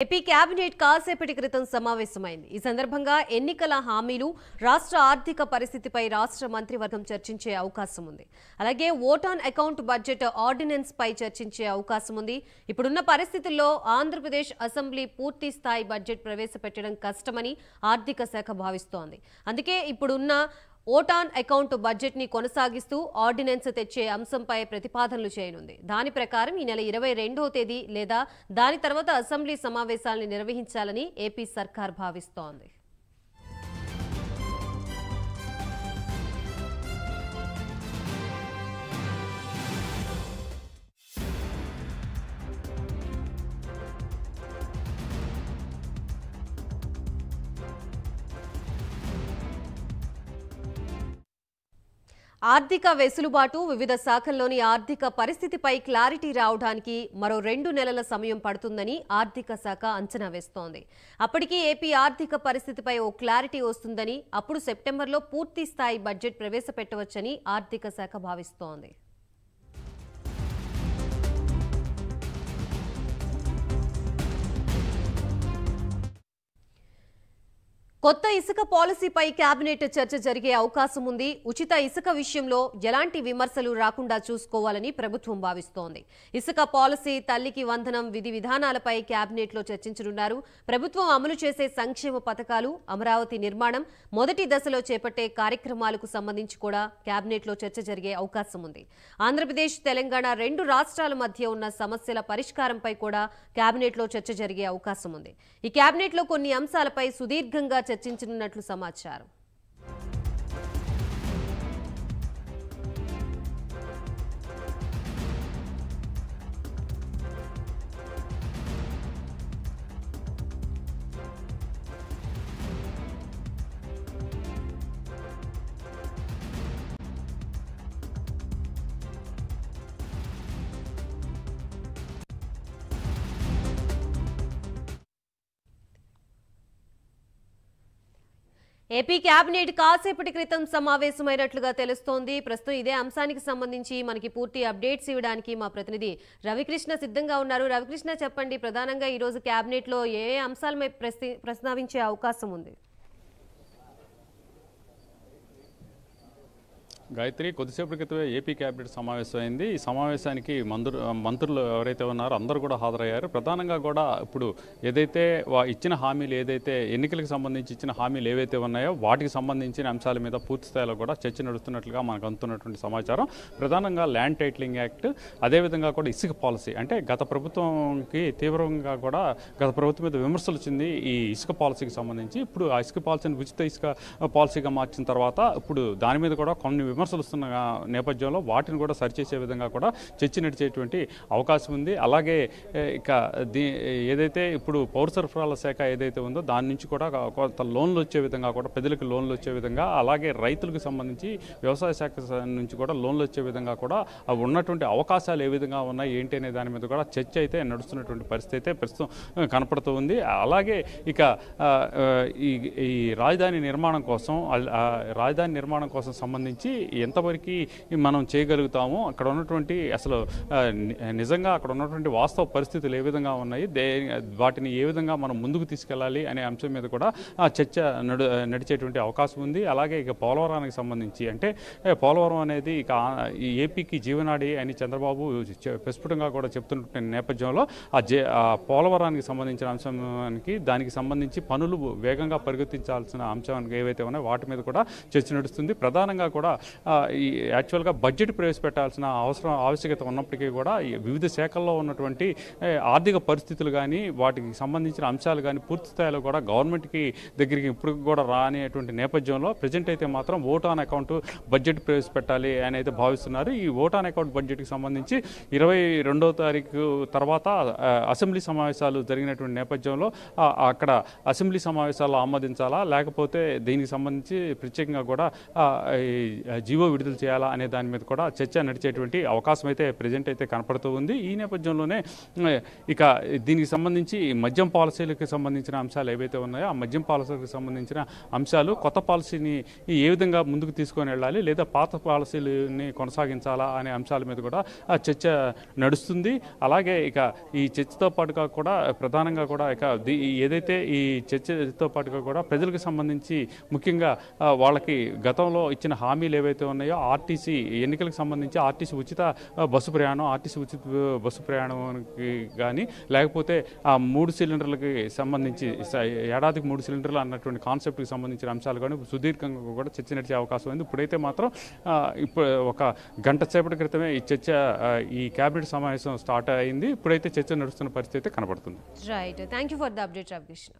AP cabinet కాసేపటి క్రితం సమావేశమైంది. ఈ సందర్భంగా ఎన్నికల హామీలు, రాష్ట్ర ఆర్థిక పరిస్థితిపై రాష్ట్ర మంత్రివర్గం చర్చించే అవకాశం ఉంది. అలాగే vote on account budget ordinance పై చర్చించే అవకాశం ఉంది. ఇప్పుడున్న పరిస్థితుల్లో ఆంధ్రప్రదేశ్ అసెంబ్లీ పూర్తి స్థాయి బడ్జెట్ ప్రవేశపెట్టడం కష్టమని ఆర్థిక శాఖ భావిస్తోంది. అందుకే ఇప్పుడున్న ఓట్ ఆన్ అకౌంట్ బడ్జెట్ ని కొనసాగిస్తూ ఆర్డినెన్స్ తెచ్చే అంశంపై ప్రతిపాదనలు చేయనుంది. దాని ప్రకారం ఈ నెల 22వ తేదీ లేదా దాని తర్వాత అసెంబ్లీ సమావేశాలను నిర్వహించాలని ఏపీ సర్కార్ భావిస్తోంది. ఆర్థిక వెసులుబాటు, వివిధ శాఖల్లోని ఆర్థిక పరిస్థితిపై క్లారిటీ రావడానికి మరో 2 నెలల సమయం పడుతుందని ఆర్థిక శాఖ అంచనా వేస్తోంది. అప్పటికి ఏపీ ఆర్థిక పరిస్థితిపై ఓ క్లారిటీ వస్తుందని, అప్పుడు సెప్టెంబర్లో పూర్తి స్థాయి బడ్జెట్ ప్రవేశపెట్టవచ్చని ఆర్థిక శాఖ భావిస్తోంది. కొత్త ఇసుక పాలసీపై కేబినెట్ చర్చ జరిగే అవకాశం ఉంది. ఉచిత ఇసుక విషయంలో ఎలాంటి విమర్శలు రాకుండా చూసుకోవాలని ప్రభుత్వం భావిస్తోంది. ఇసుక పాలసీ, తల్లికి వందనం విధి విధానాలపై కేబినెట్లో చర్చించనున్నారు. ప్రభుత్వం అమలు చేసే సంక్షేమ పథకాలు, అమరావతి నిర్మాణం, మొదటి దశలో చేపట్టే కార్యక్రమాలకు సంబంధించి కూడా కేబినెట్లో చర్చ జరిగే అవకాశం ఉంది. ఆంధ్రప్రదేశ్, తెలంగాణ 2 రాష్ట్రాల మధ్య ఉన్న సమస్యల పరిష్కారంపై కూడా కేబినెట్లో చర్చ జరిగే అవకాశం ఉంది. ఈ కేబినెట్లో కొన్ని అంశాలపై సుదీర్ఘంగా చర్చించనున్నట్లు సమాచారం. ఏపీ కేబినెట్ కాసేపటి క్రితం సమావేశమైనట్లుగా తెలుస్తోంది. ప్రస్తుతం ఇదే అంశానికి సంబంధించి మనకి పూర్తి అప్డేట్స్ ఇవ్వడానికి మా ప్రతినిధి రవికృష్ణ సిద్ధంగా ఉన్నారు. రవికృష్ణ, చెప్పండి, ప్రధానంగా ఈ రోజు కేబినెట్ లో ఏ అంశాలపై ప్రస్తావించే అవకాశం ఉంది? గాయత్రి, కొద్దిసేపటి క్రితమే ఏపీ కేబినెట్ సమావేశం అయింది. ఈ సమావేశానికి మంత్రులు ఎవరైతే ఉన్నారో అందరూ కూడా హాజరయ్యారు. ప్రధానంగా కూడా ఇప్పుడు ఏదైతే ఇచ్చిన హామీలు, ఏదైతే ఎన్నికలకు సంబంధించి ఇచ్చిన హామీలు ఏవైతే ఉన్నాయో వాటికి సంబంధించిన అంశాల మీద పూర్తి స్థాయిలో కూడా చర్చ నడుస్తున్నట్లుగా మనకు అందుతున్నటువంటి సమాచారం. ప్రధానంగా ల్యాండ్ టైటిలింగ్ యాక్ట్, అదేవిధంగా కూడా ఇసుక పాలసీ, అంటే గత ప్రభుత్వంకి తీవ్రంగా కూడా గత ప్రభుత్వం మీద విమర్శలు వచ్చింది ఈ ఇసుక పాలసీకి సంబంధించి. ఇప్పుడు ఆ ఇసుక పాలసీని ఉచిత ఇసుక పాలసీగా మార్చిన తర్వాత ఇప్పుడు దాని మీద కూడా కొన్ని విమర్శలు వస్తున్న నేపథ్యంలో వాటిని కూడా సరిచేసే విధంగా కూడా చర్చ నడిచేటువంటి అవకాశం ఉంది. అలాగే ఇక ఏదైతే ఇప్పుడు పౌర సరఫరాల శాఖ ఏదైతే ఉందో దాని నుంచి కూడా కొంత లోన్లు వచ్చే విధంగా కూడా, ప్రజలకు లోన్లు వచ్చే విధంగా, అలాగే రైతులకు సంబంధించి వ్యవసాయ శాఖ నుంచి కూడా లోన్లు వచ్చే విధంగా కూడా అవి ఉన్నటువంటి అవకాశాలు ఏ విధంగా ఉన్నాయి ఏంటి అనే దాని మీద కూడా చర్చ అయితే నడుస్తున్నటువంటి పరిస్థితి అయితే ప్రస్తుతం కనపడుతూ ఉంది. అలాగే ఇక ఈ రాజధాని నిర్మాణం కోసం సంబంధించి ఎంతవరకు మనం చేయగలుగుతామో, అక్కడ ఉన్నటువంటి అసలు నిజంగా అక్కడ ఉన్నటువంటి వాస్తవ పరిస్థితులు ఏ విధంగా ఉన్నాయి, వాటిని ఏ విధంగా మనం ముందుకు తీసుకెళ్లాలి అనే అంశం మీద కూడా చర్చ నడిచేటువంటి అవకాశం ఉంది. అలాగే ఇక పోలవరానికి సంబంధించి, అంటే పోలవరం అనేది ఇక ఈ ఏపీకి జీవనాడి అని చంద్రబాబు ప్రస్ఫుటంగా కూడా చెప్తున్న నేపథ్యంలో ఆ పోలవరానికి సంబంధించిన అంశానికి, దానికి సంబంధించి పనులు వేగంగా పరిగెత్తించాల్సిన అంశానికి ఏవైతే ఉన్నాయో వాటి మీద కూడా చర్చ నడుస్తుంది. ప్రధానంగా కూడా ఈ యాక్చువల్గా బడ్జెట్ ప్రవేశపెట్టాల్సిన ఆవశ్యకత ఉన్నప్పటికీ కూడా వివిధ శాఖల్లో ఉన్నటువంటి ఆర్థిక పరిస్థితులు కానీ, వాటికి సంబంధించిన అంశాలు కానీ పూర్తి స్థాయిలో కూడా గవర్నమెంట్కి దగ్గరికి ఇప్పుడు కూడా రానేటువంటి నేపథ్యంలో ప్రజెంట్ అయితే మాత్రం ఓట్ ఆన్ అకౌంట్ బడ్జెట్ ప్రవేశపెట్టాలి అని అయితే భావిస్తున్నారు. ఈ ఓట్ ఆన్ అకౌంట్ బడ్జెట్కి సంబంధించి 22వ తారీఖు తర్వాత అసెంబ్లీ సమావేశాలు జరిగినటువంటి నేపథ్యంలో అక్కడ అసెంబ్లీ సమావేశాల్లో ఆమోదించాలా, లేకపోతే దీనికి సంబంధించి ప్రత్యేకంగా కూడా జీవో విడుదల చేయాలా అనే దాని మీద కూడా చర్చ నడిచేటువంటి అవకాశం అయితే ప్రజెంట్ అయితే కనపడుతూ ఉంది. ఈ నేపథ్యంలోనే ఇక దీనికి సంబంధించి మద్యం పాలసీలకు సంబంధించిన అంశాలు ఏవైతే ఉన్నాయో ఆ మద్యం పాలసీలకు సంబంధించిన అంశాలు కొత్త పాలసీని ఏ విధంగా ముందుకు తీసుకొని వెళ్ళాలి లేదా పాత పాలసీలని కొనసాగించాలా అనే అంశాల మీద కూడా చర్చ నడుస్తుంది. అలాగే ఇక ఈ చర్చతో పాటుగా కూడా ప్రధానంగా కూడా ఇక ఏదైతే ఈ చర్చతో పాటుగా కూడా ప్రజలకు సంబంధించి ముఖ్యంగా వాళ్ళకి గతంలో ఇచ్చిన హామీలు ఏవైతే ఉన్నాయో ఆర్టీసీ ఎన్నికలకు సంబంధించి ఆర్టీసీ ఉచిత బస్సు ప్రయాణం ఆర్టీసీ ఉచిత బస్సు ప్రయాణానికి కానీ లేకపోతే ఆ 3 సిలిండర్లకి సంబంధించి ఏడాదికి 3 సిలిండర్లు అన్నటువంటి కాన్సెప్ట్కి సంబంధించిన అంశాలు కానీ సుదీర్ఘంగా కూడా చర్చ నడిచే అవకాశం ఉంది. ఇప్పుడైతే మాత్రం ఇప్పుడు ఒక గంట సేపటి క్రితమే ఈ చర్చ ఈ కేబినెట్ సమావేశం స్టార్ట్ అయింది. ఇప్పుడైతే చర్చ నడుస్తున్న పరిస్థితి కనబడుతుంది. Right, thank you for the update Ravikrishna.